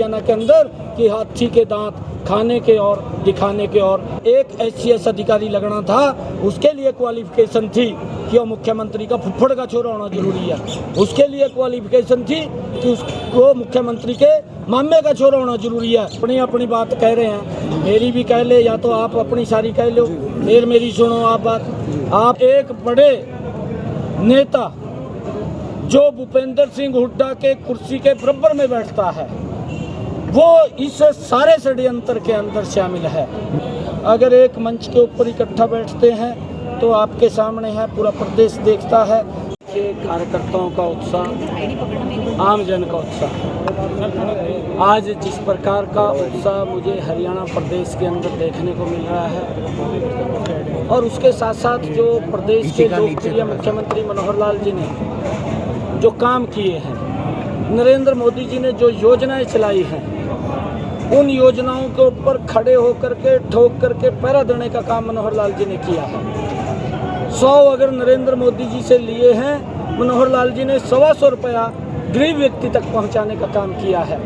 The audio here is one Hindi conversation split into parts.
के अंदर कि हाथी के दांत खाने के और दिखाने के और एक SCS अधिकारी लगना था, उसके लिए क्वालिफिकेशन थी कि वो मुख्यमंत्री का फुफ्फड़ का छोरा होना जरूरी है। उसके लिए क्वालिफिकेशन थी कि उसको मुख्यमंत्री के मामे का छोरा होना जरूरी है। अपनी अपनी बात कह रहे हैं, मेरी भी कह ले, या तो आप अपनी सारी कह लो, फिर मेरी सुनो आप बात। आप एक बड़े नेता जो भूपेंद्र सिंह हुड्डा के कुर्सी के बराबर में बैठता है, वो इस सारे षड्यंत्र के अंदर शामिल है। अगर एक मंच के ऊपर इकट्ठा बैठते हैं तो आपके सामने है, पूरा प्रदेश देखता है कि कार्यकर्ताओं का उत्साह, आम जन का उत्साह। आज जिस प्रकार का उत्साह मुझे हरियाणा प्रदेश के अंदर देखने को मिल रहा है, और उसके साथ साथ जो प्रदेश के लोकप्रिय मुख्यमंत्री मनोहर लाल जी ने जो काम किए हैं, नरेंद्र मोदी जी ने जो योजनाएं चलाई हैं, उन योजनाओं के ऊपर खड़े होकर के ठोक करके पहरा देने का काम मनोहर लाल जी ने किया है। 100 अगर नरेंद्र मोदी जी से लिए हैं, मनोहर लाल जी ने 125 रुपया गरीब व्यक्ति तक पहुंचाने का काम किया है।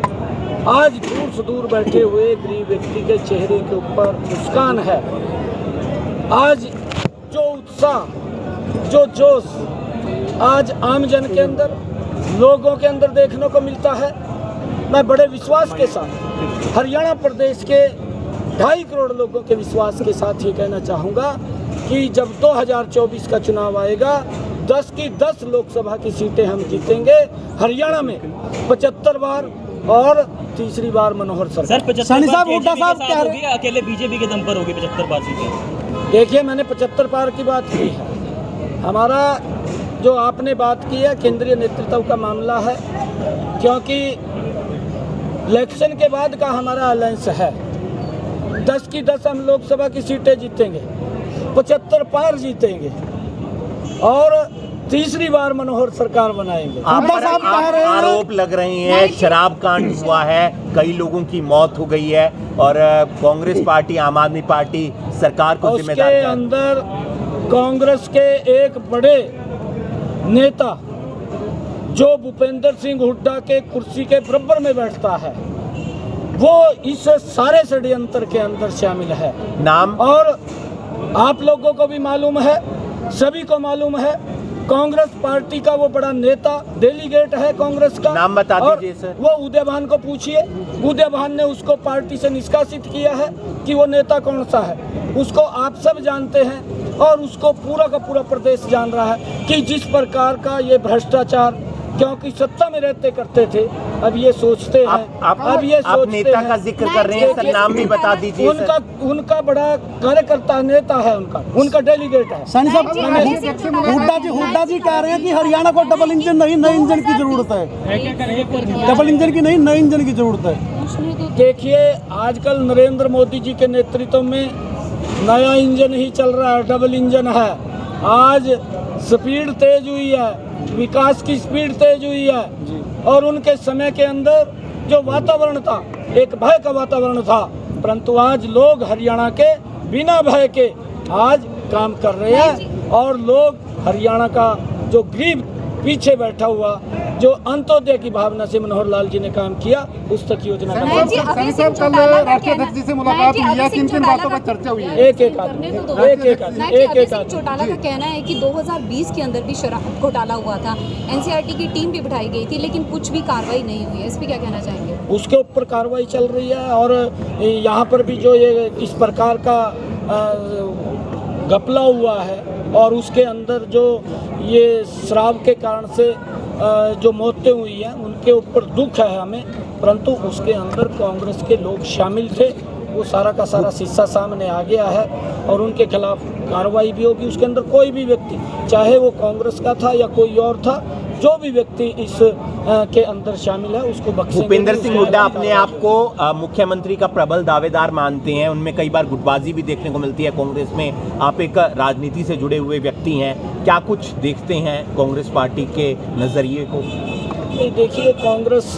आज दूर से दूर बैठे हुए गरीब व्यक्ति के चेहरे के ऊपर मुस्कान है। आज जो उत्साह, जो जोश आज आम जन के अंदर, लोगों के अंदर देखने को मिलता है, मैं बड़े विश्वास के साथ हरियाणा प्रदेश के 2.5 करोड़ लोगों के विश्वास के साथ ये कहना चाहूँगा कि जब 2024 का चुनाव आएगा, 10 की 10 लोकसभा की सीटें हम जीतेंगे हरियाणा में 75 बार, और तीसरी बार मनोहर सरकार। अकेले बीजेपी के दम पर होगी 75 बार सीटें? देखिए, मैंने 75 बार की बात की है। हमारा जो आपने बात की है केंद्रीय नेतृत्व का मामला है, क्योंकि इलेक्शन के बाद का हमारा अलायंस है। 10 की 10 हम लोकसभा की सीटें जीतेंगे, 75 पार जीतेंगे, और तीसरी बार मनोहर सरकार बनाएंगे। आरोप लग रहे हैं शराब कांड हुआ है, कई लोगों की मौत हो गई है, और कांग्रेस पार्टी, आम आदमी पार्टी सरकार को जिम्मेदार। उसके अंदर कांग्रेस के एक बड़े नेता जो भूपेंद्र सिंह हुड्डा के कुर्सी के बराबर में बैठता है, वो इस सारे षड्यंत्र के अंदर शामिल है। नाम? और आप लोगों को भी मालूम है, सभी को मालूम है, कांग्रेस पार्टी का वो बड़ा नेता, डेलीगेट है कांग्रेस का। नाम बता दीजिए सर। वो उदयभान को पूछिए, उदयभान ने उसको पार्टी से निष्कासित किया है कि वो नेता कौन सा है। उसको आप सब जानते हैं, और उसको पूरा का पूरा प्रदेश जान रहा है कि जिस प्रकार का ये भ्रष्टाचार, क्योंकि सत्ता में रहते करते थे, अब ये सोचते हैं, अब ये आप नेता का जिक्र कर रहे हैं सर, नाम भी बता दीजिए। उनका बड़ा कार्यकर्ता नेता है, उनका डेलीगेट है। हुड्डा जी कह रहे हैं कि हरियाणा को डबल इंजन नहीं, नए इंजन की जरूरत है। डबल इंजन की नहीं, नए इंजन की जरूरत है। देखिए, आजकल नरेंद्र मोदी जी के नेतृत्व में नया इंजन ही चल रहा है, डबल इंजन है। आज स्पीड तेज हुई है, विकास की स्पीड तेज हुई है, और उनके समय के अंदर जो वातावरण था, एक भय का वातावरण था, परंतु आज लोग हरियाणा के बिना भय के आज काम कर रहे हैं, और लोग हरियाणा का जो गरीब पीछे बैठा हुआ, जो अंत्योदय की भावना से मनोहर लाल जी ने काम किया, उस तक योजना का राष्ट्रीय अध्यक्ष जी से मुलाकात हुई है, किन किन बातों पर चर्चा हुई है? एक चौटाला का कहना है कि 2020 के अंदर भी शराब घोटाला हुआ था, NCRT की टीम भी बिठाई गई थी, लेकिन कुछ भी कार्रवाई नहीं हुई है। इस पर क्या कहना चाहेंगे? उसके ऊपर कार्रवाई चल रही है, और यहाँ पर भी जो ये इस प्रकार का घपला हुआ है, और उसके अंदर जो ये शराब के कारण से जो मौतें हुई हैं, उनके ऊपर दुख है हमें, परंतु उसके अंदर कांग्रेस के लोग शामिल थे। वो सारा का सारा शीशा सामने आ गया है, और उनके खिलाफ कार्रवाई भी होगी। उसके अंदर कोई भी व्यक्ति, चाहे वो कांग्रेस का था या कोई और था, जो भी व्यक्ति इस के अंदर शामिल है, उसको बख्शेंगे। भूपेंद्र सिंह हुड्डा अपने आप को मुख्यमंत्री का प्रबल दावेदार मानते हैं, उनमें कई बार गुटबाजी भी देखने को मिलती है कांग्रेस में। आप एक राजनीति से जुड़े हुए व्यक्ति हैं, क्या कुछ देखते हैं कांग्रेस पार्टी के नजरिए को? देखिए, कांग्रेस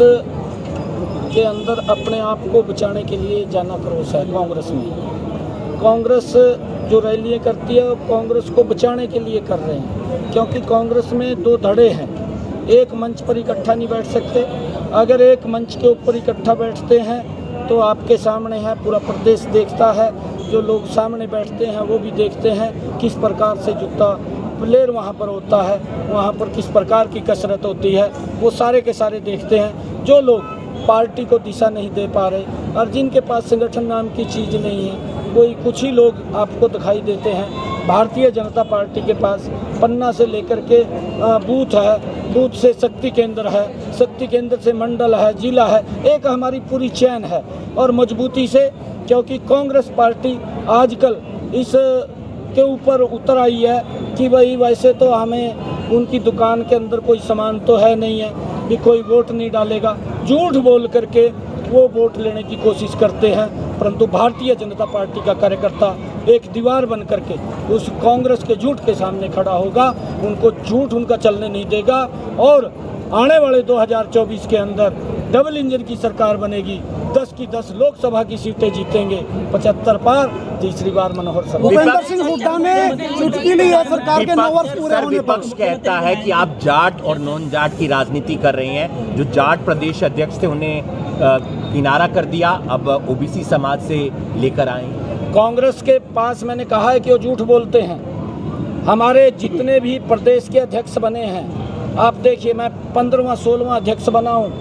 के अंदर अपने आप को बचाने के लिए जाना क्रोश है। कांग्रेस में कांग्रेस जो रैलियाँ करती है, कांग्रेस को बचाने के लिए कर रहे हैं, क्योंकि कांग्रेस में 2 धड़े हैं। एक मंच पर इकट्ठा नहीं बैठ सकते, अगर एक मंच के ऊपर इकट्ठा बैठते हैं तो आपके सामने है, पूरा प्रदेश देखता है, जो लोग सामने बैठते हैं वो भी देखते हैं किस प्रकार से जूता प्लेयर वहाँ पर होता है, वहाँ पर किस प्रकार की कसरत होती है, वो सारे के सारे देखते हैं। जो लोग पार्टी को दिशा नहीं दे पा रहे और जिनके पास संगठन नाम की चीज़ नहीं है, कोई कुछ ही लोग आपको दिखाई देते हैं। भारतीय जनता पार्टी के पास पन्ना से लेकर के बूथ है, बूथ से शक्ति केंद्र है, शक्ति केंद्र से मंडल है, जिला है, एक हमारी पूरी चैन है। और मजबूती से, क्योंकि कांग्रेस पार्टी आजकल इस के ऊपर उतर आई है कि भाई वैसे तो हमें उनकी दुकान के अंदर कोई सामान तो है नहीं है, भी कोई वोट नहीं डालेगा, झूठ बोल करके वो वोट लेने की कोशिश करते हैं। परंतु भारतीय जनता पार्टी का कार्यकर्ता एक दीवार बन करके उस कांग्रेस के झूठ के सामने खड़ा होगा, उनको झूठ उनका चलने नहीं देगा और आने वाले 2024 के अंदर डबल इंजन की सरकार बनेगी। 10 की 10 लोकसभा की सीटें जीतेंगे, 75 पार, तीसरी बार मनोहर सभा। भूपेंद्र सिंह हुड्डा ने चुटकी ली है सरकार के 9 वर्ष पूरे होने पर। विपक्ष कहता है कि आप जाट और नॉन जाट की राजनीति कर रहे हैं। जो जाट प्रदेश अध्यक्ष थे उन्हें किनारा कर दिया, अब ओबीसी समाज से लेकर आए। कांग्रेस के पास मैंने कहा है कि वो झूठ बोलते हैं। हमारे जितने भी प्रदेश के अध्यक्ष बने हैं, आप देखिए, मैं 15वां 16वां अध्यक्ष बना हूँ,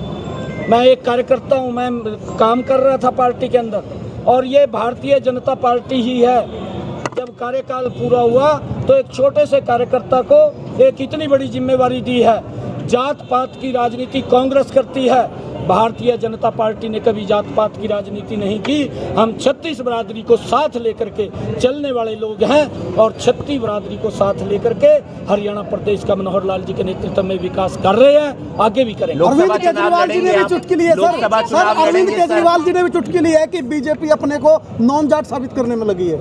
मैं एक कार्यकर्ता हूँ, मैं काम कर रहा था पार्टी के अंदर और ये भारतीय जनता पार्टी ही है। जब कार्यकाल पूरा हुआ तो एक छोटे से कार्यकर्ता को एक इतनी बड़ी जिम्मेवारी दी है। जात पात की राजनीति कांग्रेस करती है, भारतीय जनता पार्टी ने कभी जात पात की राजनीति नहीं की। हम 36 बरादरी को साथ लेकर के चलने वाले लोग हैं और 36 बरादरी को साथ लेकर के हरियाणा प्रदेश का मनोहर लाल जी के नेतृत्व में विकास कर रहे हैं, आगे भी करेंगे। अरविंद केजरीवाल जी ने भी चुटकी ली है सर, अरविंद केजरीवाल जी ने भी चुटकी ली है कि बीजेपी अपने को नॉन जाट साबित करने में लगी है।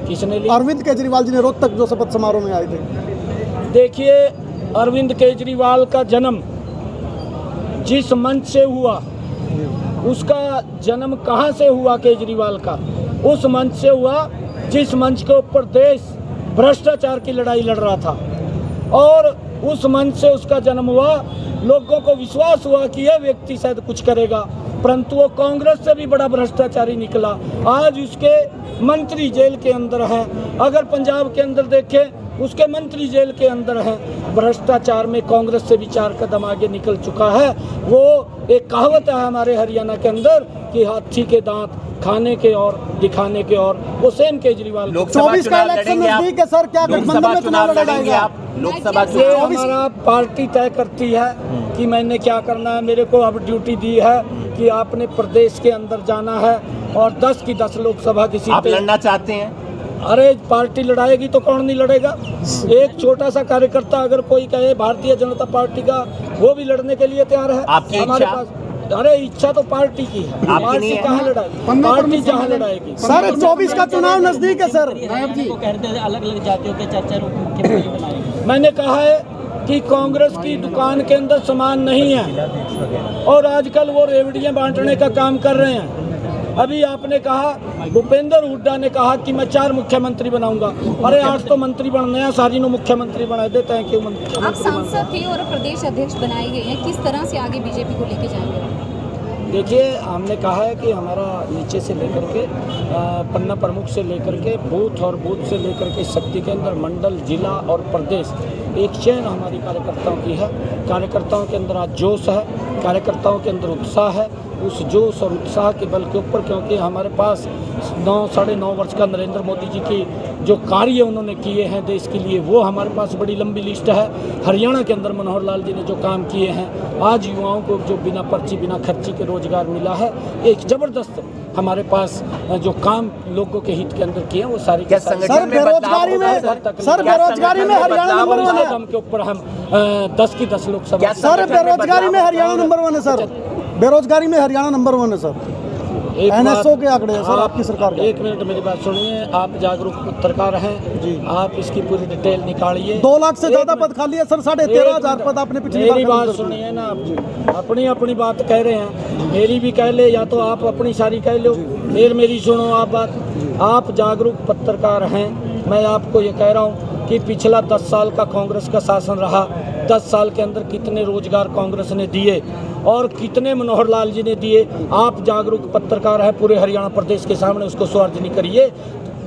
किसने ली? अरविंद केजरीवाल जी ने रोहतक जो शपथ समारोह में आए थे। देखिए, अरविंद केजरीवाल का जन्म जिस मंच से हुआ, उसका जन्म कहाँ से हुआ केजरीवाल का? उस मंच से हुआ जिस मंच के ऊपर देश भ्रष्टाचार की लड़ाई लड़ रहा था और उस मंच से उसका जन्म हुआ। लोगों को विश्वास हुआ कि यह व्यक्ति शायद कुछ करेगा, परंतु वो कांग्रेस से भी बड़ा भ्रष्टाचारी निकला। आज उसके मंत्री जेल के अंदर हैं। अगर पंजाब के अंदर देखें, उसके मंत्री जेल के अंदर हैं। भ्रष्टाचार में कांग्रेस से भी 4 कदम आगे निकल चुका है। वो एक कहावत है हमारे हरियाणा के अंदर कि हाथी के दांत खाने के और दिखाने के और, वो सेम केजरीवाल। 24 का इलेक्शन नजदीक है सर, क्या गठबंधन में चुनाव लड़ेंगे आप? लोकसभा ये हमारा पार्टी तय करती है कि मैंने क्या करना है। मेरे को अब ड्यूटी दी है कि आपने प्रदेश के अंदर जाना है और 10 की 10 लोकसभा की आप सीटें। लड़ना चाहते हैं? अरे पार्टी लड़ाएगी तो कौन नहीं लड़ेगा। एक छोटा सा कार्यकर्ता अगर कोई कहे भारतीय जनता पार्टी का, वो भी लड़ने के लिए तैयार है। आपकी हमारे इच्छा? पास, अरे इच्छा तो पार्टी की है, पार्टी कहाँ लड़ाएगी, पार्टी जहाँ लड़ाएगी। सर 24 का चुनाव नजदीक है सर। नायब जी कहते हैं अलग अलग जातियों के चर्चा मुख्यमंत्री बनाएंगे। मैंने कहा है कि कांग्रेस की दुकान के अंदर सामान नहीं है और आजकल वो रेवड़ियाँ बांटने का काम कर रहे हैं। अभी आपने कहा, भूपेंद्र हुड्डा ने कहा कि मैं 4 मुख्यमंत्री बनाऊंगा। अरे 8 तो मंत्री बनने हैं, सारी नो मुख्यमंत्री बना देते हैं। क्यों आप सांसद थे और प्रदेश अध्यक्ष बनाए गए हैं, किस तरह से आगे बीजेपी को लेके जाएंगे? देखिए, हमने कहा है कि हमारा नीचे से लेकर के पन्ना प्रमुख से लेकर के बूथ और बूथ से लेकर के शक्ति केंद्र, मंडल, जिला और प्रदेश, एक चैन हमारी कार्यकर्ताओं की है। कार्यकर्ताओं के अंदर आज जोश है, कार्यकर्ताओं के अंदर उत्साह है। उस जोश और उत्साह के बल के ऊपर, क्योंकि हमारे पास 9-9.5 वर्ष का नरेंद्र मोदी जी की जो कार्य उन्होंने किए हैं देश के लिए, वो हमारे पास बड़ी लंबी लिस्ट है। हरियाणा के अंदर मनोहर लाल जी ने जो काम किए हैं, आज युवाओं को जो बिना पर्ची बिना खर्ची के रोजगार मिला है, एक ज़बरदस्त हमारे पास जो काम लोगों के हित के अंदर किए हैं, वो सारी क्या सर बेरोजगारी में हरियाणा नंबर 1 है। के ऊपर हम 10 की 10 लोकसभा। सर बेरोजगारी में हरियाणा नंबर 1 है सर, बेरोजगारी में हरियाणा नंबर 1 है सर। NSO के आंकड़े हैं सर आपकी सरकार के। 1 मिनट मेरी बात सुनिए, आप जागरूक पत्रकार हैं जी, आप इसकी पूरी डिटेल निकालिए। 2 लाख से ज्यादा पद खाली है सर, 13,500 पद आपने पिछली बार। मेरी बात सुनिए ना, आप अपनी अपनी बात कह रहे हैं, मेरी भी कह ले, या तो आप अपनी सारी कह लो, फिर मेरी सुनो आप बात। आप जागरूक पत्रकार हैं, मैं आपको ये कह रहा हूँ कि पिछला 10 साल का कांग्रेस का शासन रहा, 10 साल के अंदर कितने रोजगार कांग्रेस ने दिए और कितने मनोहर लाल जी ने दिए। आप जागरूक पत्रकार हैं, पूरे हरियाणा प्रदेश के सामने उसको सार्वजनिक करिए।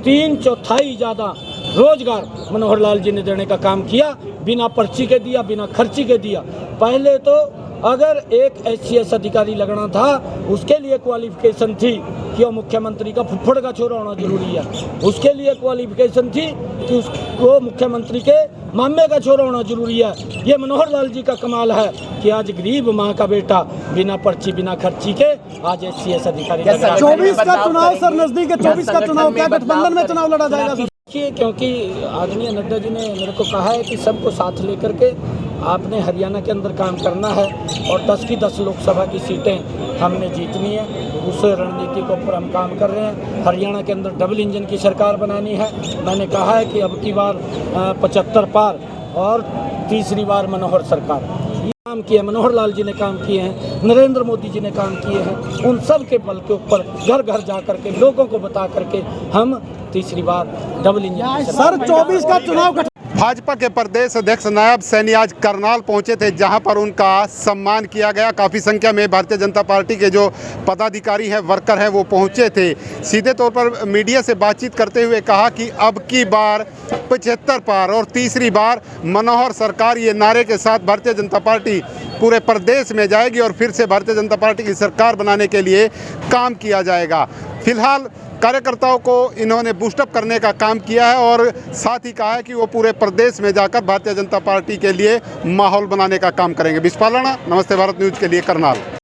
3/4 ज़्यादा रोजगार मनोहर लाल जी ने देने का काम किया, बिना पर्ची के दिया, बिना खर्ची के दिया। पहले तो अगर एक SCS अधिकारी लगना था उसके लिए क्वालिफिकेशन थी कि वो मुख्यमंत्री का फुफ्फड़ का छोरा होना जरूरी है। उसके लिए क्वालिफिकेशन थी कि उसको मुख्यमंत्री के मामे का छोरा होना जरूरी है। ये मनोहर लाल जी का कमाल है कि आज गरीब माँ का बेटा बिना पर्ची बिना खर्ची के आज SCS अधिकारी। 24 का चुनाव सर नजदीक है, 24 का चुनाव, क्या गठबंधन में चुनाव लड़ा जाएगा सर? क्योंकि आदरणीय नड्डा जी ने मेरे को कहा है कि सबको साथ लेकर के आपने हरियाणा के अंदर काम करना है और 10 की 10 लोकसभा की सीटें हमने जीतनी है। उस रणनीति के ऊपर हम काम कर रहे हैं। हरियाणा के अंदर डबल इंजन की सरकार बनानी है। मैंने कहा है कि अब की बार 75 पार और तीसरी बार मनोहर सरकार। ये काम किया, मनोहर लाल जी ने काम किए हैं, नरेंद्र मोदी जी ने काम किए हैं। उन सब के बल के ऊपर घर घर जा करके लोगों को बता करके हम तीसरी बार डबल इंजन सर 24 का चुनाव। भाजपा के प्रदेश अध्यक्ष नायब सैनी आज करनाल पहुंचे थे, जहां पर उनका सम्मान किया गया। काफ़ी संख्या में भारतीय जनता पार्टी के जो पदाधिकारी हैं, वर्कर हैं, वो पहुंचे थे। सीधे तौर पर मीडिया से बातचीत करते हुए कहा कि अब की बार 75 पार और तीसरी बार मनोहर सरकार, ये नारे के साथ भारतीय जनता पार्टी पूरे प्रदेश में जाएगी और फिर से भारतीय जनता पार्टी की सरकार बनाने के लिए काम किया जाएगा। फिलहाल कार्यकर्ताओं को इन्होंने बूस्टअप करने का काम किया है और साथ ही कहा है कि वो पूरे प्रदेश में जाकर भारतीय जनता पार्टी के लिए माहौल बनाने का काम करेंगे। विस्पाल राणा, नमस्ते भारत न्यूज़ के लिए करनाल।